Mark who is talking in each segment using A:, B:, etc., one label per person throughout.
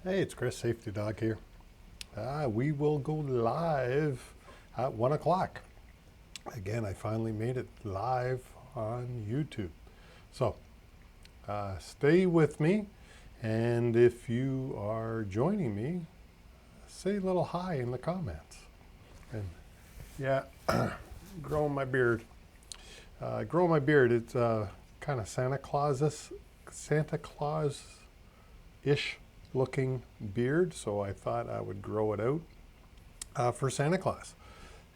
A: Hey, it's Chris, Safety Dog here. We will go live at 1 o'clock. Again, I finally made it live on YouTube. So stay with me, and if you are joining me, say a little hi in the comments. And yeah, growing my beard. It's kind of Santa Claus-ish looking beard, so I thought I would grow it out for Santa Claus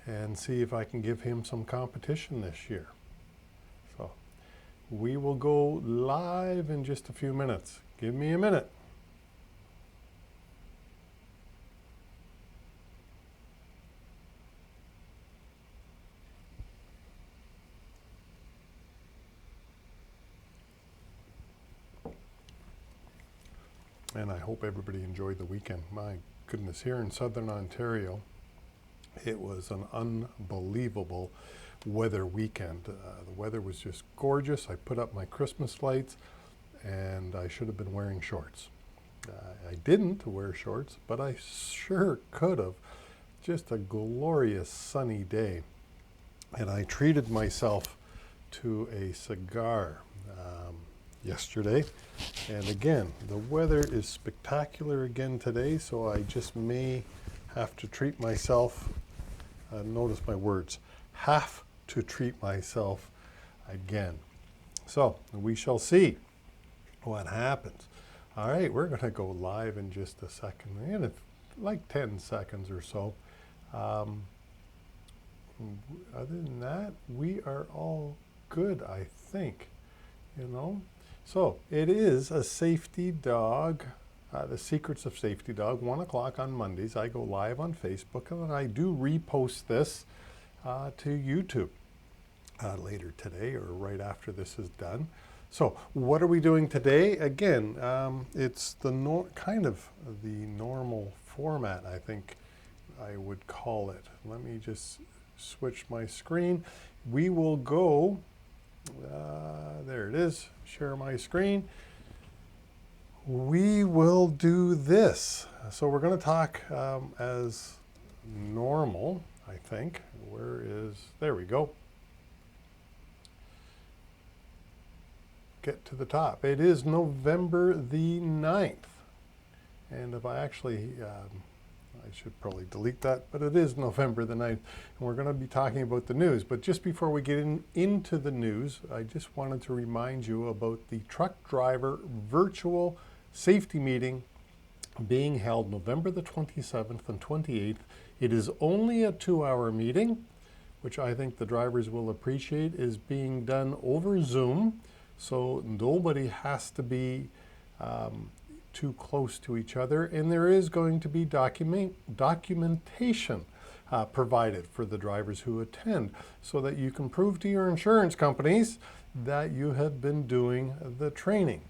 A: and see if I can give him some competition this year. So we will go live in just a few minutes. Give me a minute. And I hope everybody enjoyed the weekend. My goodness, here in Southern Ontario, it was an unbelievable weather weekend. The weather was just gorgeous. I put up my Christmas lights, and I should have been wearing shorts. I didn't wear shorts, but I sure could have. Just a glorious sunny day. And I treated myself to a cigar yesterday. And again, the weather is spectacular again today, so I just may have to treat myself, notice my words, have to treat myself again. So we shall see what happens. All right, we're going to go live in just a second, in like 10 seconds or so. Other than that, we are all good, I think, you know. So it is a Safety Dog, the Secrets of Safety Dog, 1 o'clock on Mondays. I go live on Facebook, and then I do repost this to YouTube later today or right after this is done. So what are we doing today? Again, it's the kind of the normal format, I think I would call it. Let me just switch my screen. We will go, there it is, share my screen. We will do this. So we're going to talk as normal, I think. There we go. Get to the top. It is November the 9th. And if I actually, I should probably delete that, but it is November the 9th. And we're going to be talking about the news. But just before we get into the news, I just wanted to remind you about the Truck Driver Virtual Safety Meeting being held November the 27th and 28th. It is only a 2-hour meeting, which I think the drivers will appreciate, is being done over Zoom. So nobody has to be too close to each other, and there is going to be documentation provided for the drivers who attend, so that you can prove to your insurance companies that you have been doing the training.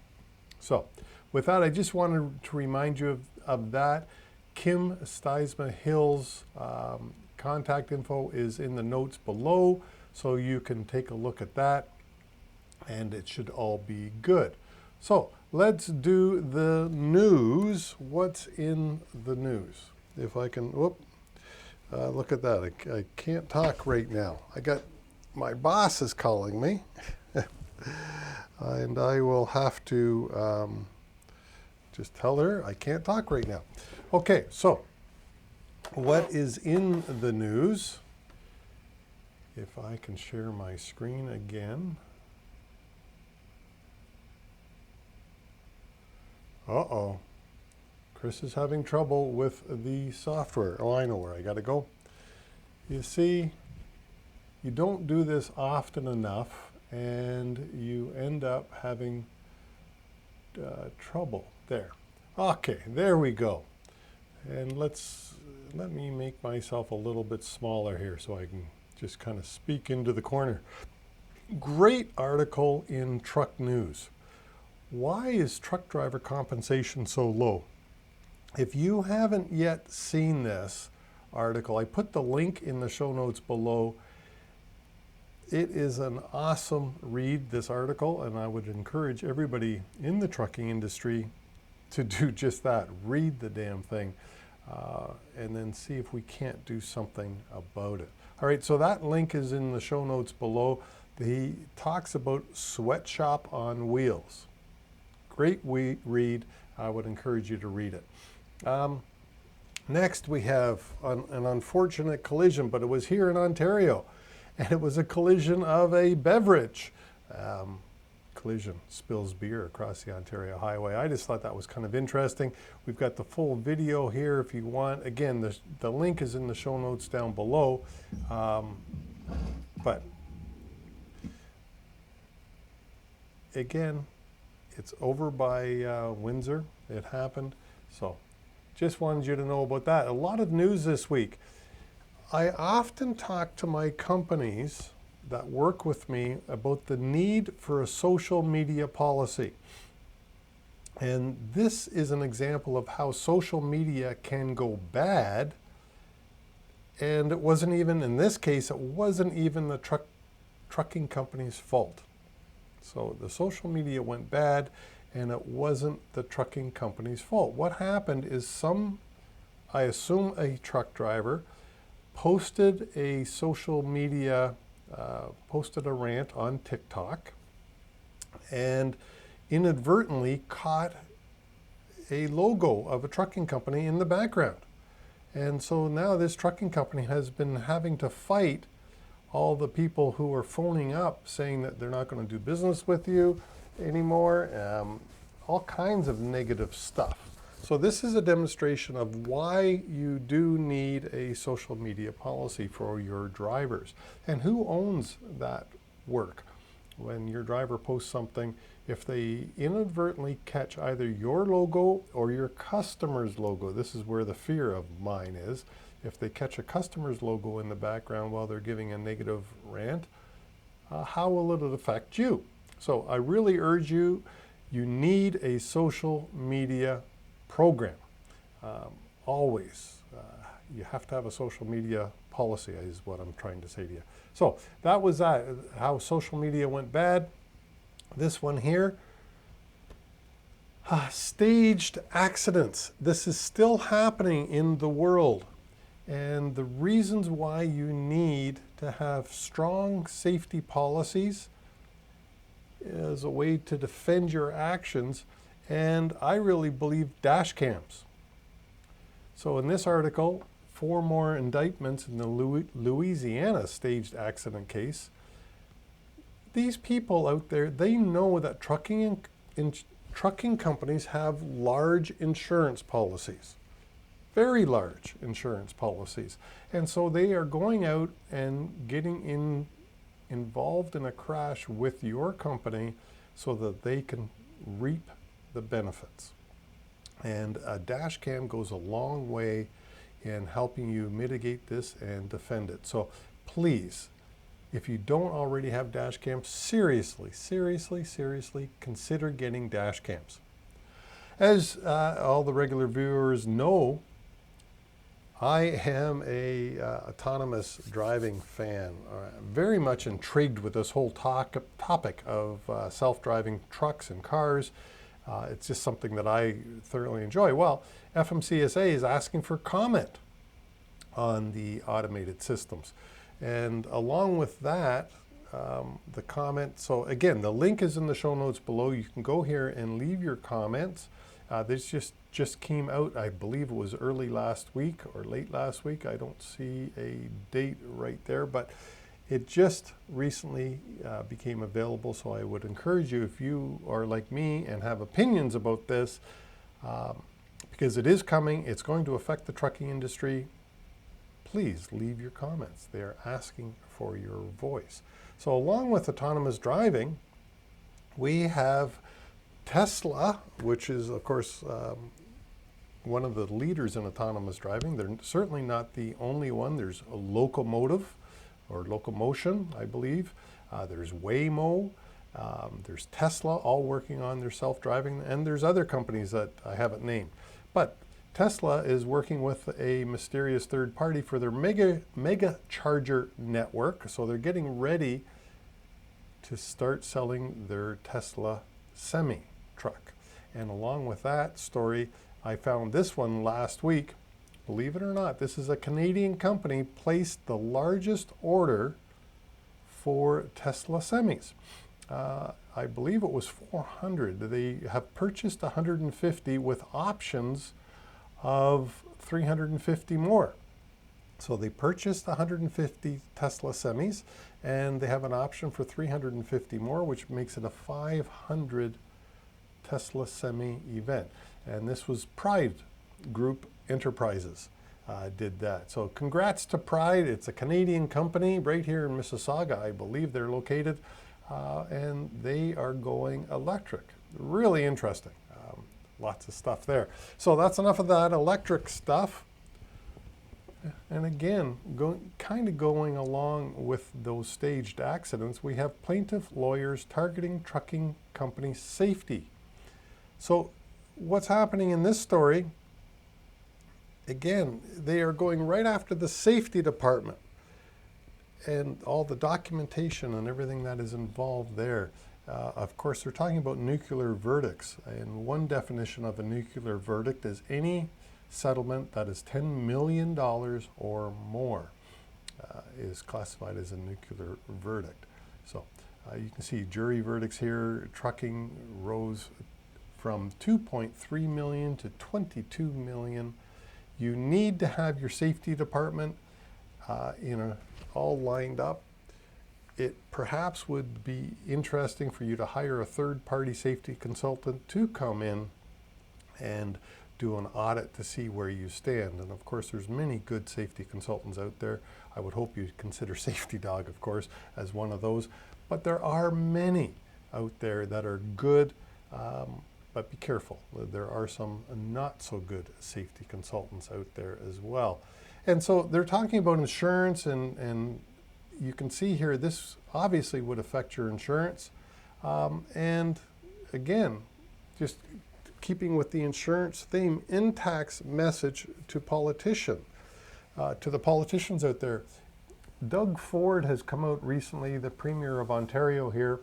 A: So with that, I just wanted to remind you of that. Kim Sytsma-Hill's contact info is in the notes below, so you can take a look at that, and it should all be good. So let's do the news. What's in the news? If I can, look at that. I can't talk right now. My boss is calling me, and I will have to just tell her I can't talk right now. Okay, so what is in the news? If I can share my screen again. Uh-oh. Chris is having trouble with the software. Oh, I know where I got to go. You see, you don't do this often enough, and you end up having trouble. There. Okay, there we go. And let me make myself a little bit smaller here so I can just kind of speak into the corner. Great article in Truck News. Why is truck driver compensation so low? If you haven't yet seen this article, I put the link in the show notes below. It is an awesome read, this article, and I would encourage everybody in the trucking industry to do just that. Read the damn thing and then see if we can't do something about it. All right, so that link is in the show notes below. He talks about Sweatshop on Wheels. Great read. I would encourage you to read it. Next, we have an unfortunate collision, but it was here in Ontario, and it was a collision of a beverage. Collision spills beer across the Ontario Highway. I just thought that was kind of interesting. We've got the full video here if you want. Again, the link is in the show notes down below. But again, it's over by Windsor. It happened. So just wanted you to know about that. A lot of news this week. I often talk to my companies that work with me about the need for a social media policy. And this is an example of how social media can go bad. And it wasn't even, in this case, it wasn't even the trucking company's fault. So the social media went bad and it wasn't the trucking company's fault. What happened is I assume a truck driver posted a social media posted a rant on TikTok and inadvertently caught a logo of a trucking company in the background. And so now this trucking company has been having to fight all the people who are phoning up saying that they're not going to do business with you anymore, all kinds of negative stuff. So this is a demonstration of why you do need a social media policy for your drivers. And who owns that work? When your driver posts something, if they inadvertently catch either your logo or your customer's logo, this is where the fear of mine is. If they catch a customer's logo in the background while they're giving a negative rant, how will it affect you? So I really urge you, you need a social media program. Always. You have to have a social media policy is what I'm trying to say to you. So that was how social media went bad. This one here, staged accidents. This is still happening in the world. And the reasons why you need to have strong safety policies as a way to defend your actions. And I really believe dash cams. So in this article, 4 more indictments in the Louisiana staged accident case. These people out there, they know that trucking companies have large insurance policies, very large insurance policies. And so they are going out and getting involved in a crash with your company so that they can reap the benefits. And a dash cam goes a long way in helping you mitigate this and defend it. So please, if you don't already have dash cams, seriously consider getting dash cams. As all the regular viewers know, I am a autonomous driving fan. Very much intrigued with this whole topic of self-driving trucks and cars. It's just something that I thoroughly enjoy. Well, FMCSA is asking for comment on the automated systems. And along with that, the comment, so again, the link is in the show notes below. You can go here and leave your comments. This just came out, I believe it was early last week or late last week. I don't see a date right there, but it just recently became available. So I would encourage you, if you are like me and have opinions about this, because it is coming, it's going to affect the trucking industry, please leave your comments. They are asking for your voice. So along with autonomous driving, we have Tesla, which is, of course, one of the leaders in autonomous driving. They're certainly not the only one. There's a Locomotive, or Locomotion, I believe. There's Waymo. There's Tesla, all working on their self-driving. And there's other companies that I haven't named. But Tesla is working with a mysterious third party for their mega charger network. So they're getting ready to start selling their Tesla semi truck. And along with that story, I found this one last week. Believe it or not, this is a Canadian company placed the largest order for Tesla semis. I believe it was 400. They have purchased 150 with options of 350 more. So they purchased 150 Tesla semis, and they have an option for 350 more, which makes it a 500 Tesla semi event. And this was Pride Group Enterprises did that. So congrats to Pride. It's a Canadian company right here in Mississauga, I believe they're located, and they are going electric. Really interesting. Lots of stuff there. So that's enough of that electric stuff. And again, going along with those staged accidents, we have plaintiff lawyers targeting trucking company safety. So what's happening in this story, again, they are going right after the safety department and all the documentation and everything that is involved there. Of course, they're talking about nuclear verdicts. And one definition of a nuclear verdict is any settlement that is $10 million or more is classified as a nuclear verdict. So you can see jury verdicts here. Trucking rose from 2.3 million to 22 million. You need to have your safety department all lined up. It perhaps would be interesting for you to hire a third-party safety consultant to come in and do an audit to see where you stand. And of course, there's many good safety consultants out there. I would hope you'd consider Safety Dawg, of course, as one of those. But there are many out there that are good, but be careful. There are some not so good safety consultants out there as well. And so they're talking about insurance, and you can see here, this obviously would affect your insurance. And again, just keeping with the insurance theme, in-tax message to to the politicians out there. Doug Ford has come out recently, the Premier of Ontario here,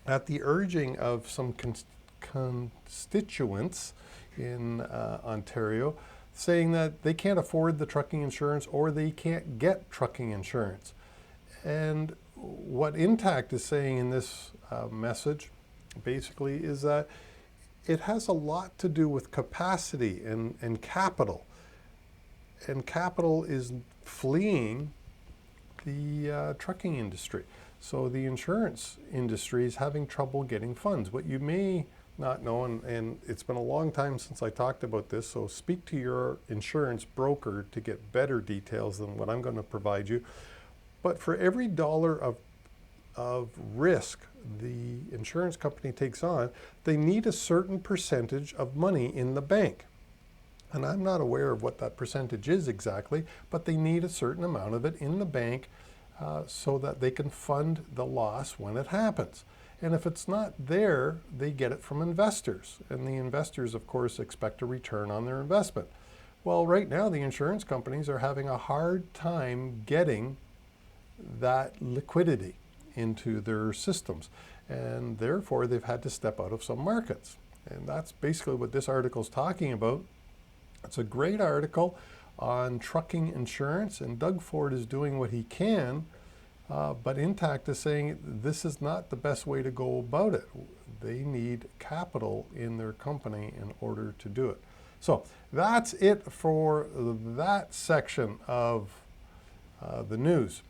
A: at the urging of some constituents in Ontario, saying that they can't afford the trucking insurance or they can't get trucking insurance. And what Intact is saying in this message basically is that it has a lot to do with capacity and capital. And capital is fleeing the trucking industry. So the insurance industry is having trouble getting funds. What you may not know, and it's been a long time since I talked about this, so speak to your insurance broker to get better details than what I'm going to provide you. But for every dollar of risk the insurance company takes on, they need a certain percentage of money in the bank. And I'm not aware of what that percentage is exactly, but they need a certain amount of it in the bank so that they can fund the loss when it happens. And if it's not there, they get it from investors. And the investors, of course, expect a return on their investment. Well, right now, the insurance companies are having a hard time getting that liquidity into their systems. And therefore, they've had to step out of some markets. And that's basically what this article is talking about. It's a great article on trucking insurance, and Doug Ford is doing what he can, but Intact is saying this is not the best way to go about it. They need capital in their company in order to do it. So that's it for that section of the news.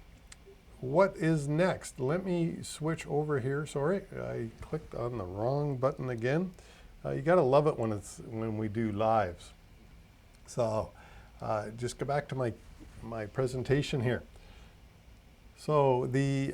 A: What is next? Let me switch over here. Sorry, I clicked on the wrong button again. You gotta love it when we do lives. So just go back to my presentation here. So the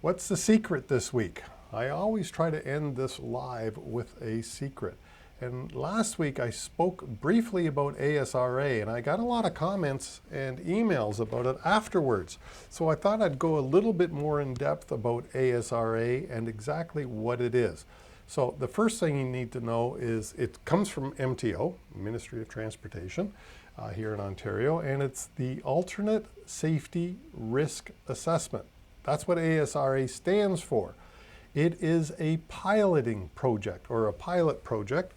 A: what's the secret this week? I always try to end this live with a secret. And last week I spoke briefly about ASRA, and I got a lot of comments and emails about it afterwards. So I thought I'd go a little bit more in depth about ASRA and exactly what it is. So the first thing you need to know is it comes from MTO, Ministry of Transportation, here in Ontario, and it's the Alternate Safety Risk Assessment. That's what ASRA stands for. It is a piloting project or a pilot project.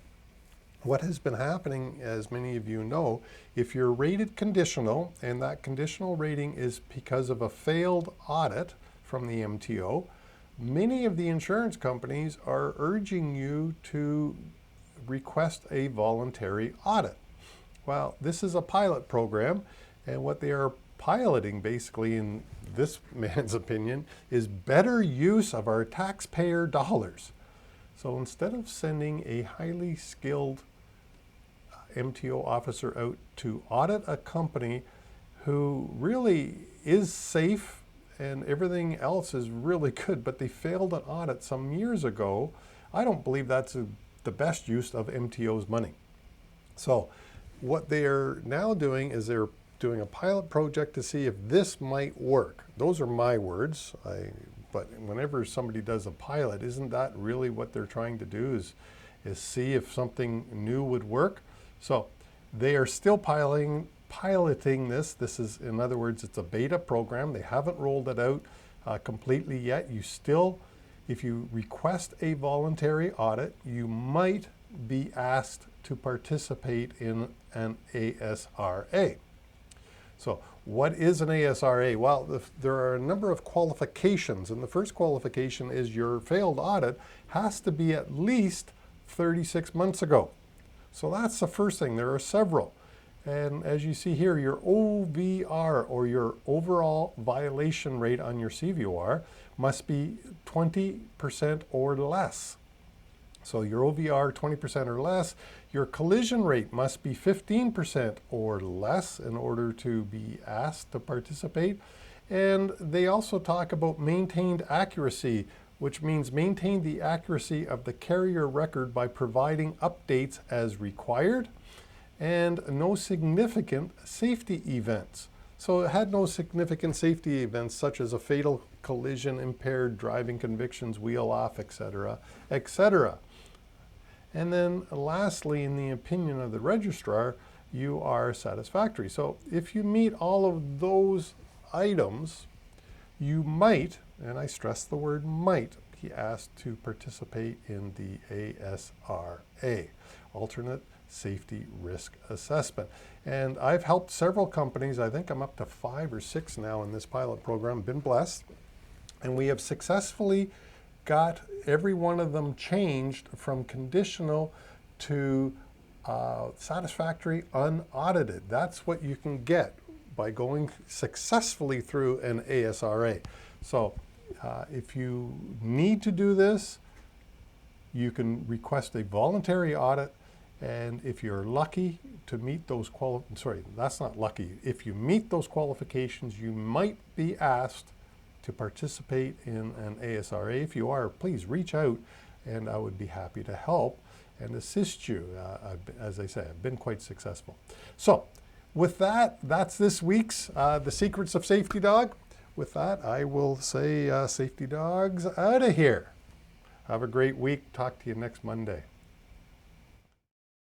A: What has been happening, as many of you know, if you're rated conditional, and that conditional rating is because of a failed audit from the MTO, many of the insurance companies are urging you to request a voluntary audit. Well, this is a pilot program, and what they are piloting, basically, in this man's opinion, is better use of our taxpayer dollars. So instead of sending a highly skilled MTO officer out to audit a company who really is safe and everything else is really good, but they failed an audit some years ago, I don't believe that's the best use of MTO's money. So what they're now doing is they're doing a pilot project to see if this might work. Those are my words, but whenever somebody does a pilot, isn't that really what they're trying to do, is see if something new would work? So they are still piloting this. This is, in other words, it's a beta program. They haven't rolled it out completely yet. You still, if you request a voluntary audit, you might be asked to participate in an ASRA. So what is an ASRA? Well, there are a number of qualifications, and the first qualification is your failed audit has to be at least 36 months ago. So that's the first thing. There are several. And as you see here, your OVR, or your overall violation rate on your CVOR, must be 20% or less. So your OVR 20% or less, your collision rate must be 15% or less in order to be asked to participate. And they also talk about maintained accuracy, which means maintain the accuracy of the carrier record by providing updates as required, and no significant safety events. So it had no significant safety events such as a fatal collision, impaired driving convictions, wheel off, etc., etc. And then lastly, in the opinion of the registrar, you are satisfactory. So if you meet all of those items, you might, and I stress the word might, be asked to participate in the ASRA, Alternate Safety Risk Assessment. And I've helped several companies. I think I'm up to 5 or 6 now in this pilot program, been blessed. And we have successfully got every one of them changed from conditional to satisfactory unaudited. That's what you can get by going successfully through an ASRA. So if you need to do this, you can request a voluntary audit, and if you're lucky to meet those that's not lucky. If you meet those qualifications, you might be asked to participate in an ASRA. If you are, please reach out, and I would be happy to help and assist you. As I say, I've been quite successful. So with that, that's this week's The Secrets of Safety Dog. With that, I will say Safety Dog's out of here. Have a great week. Talk to you next Monday.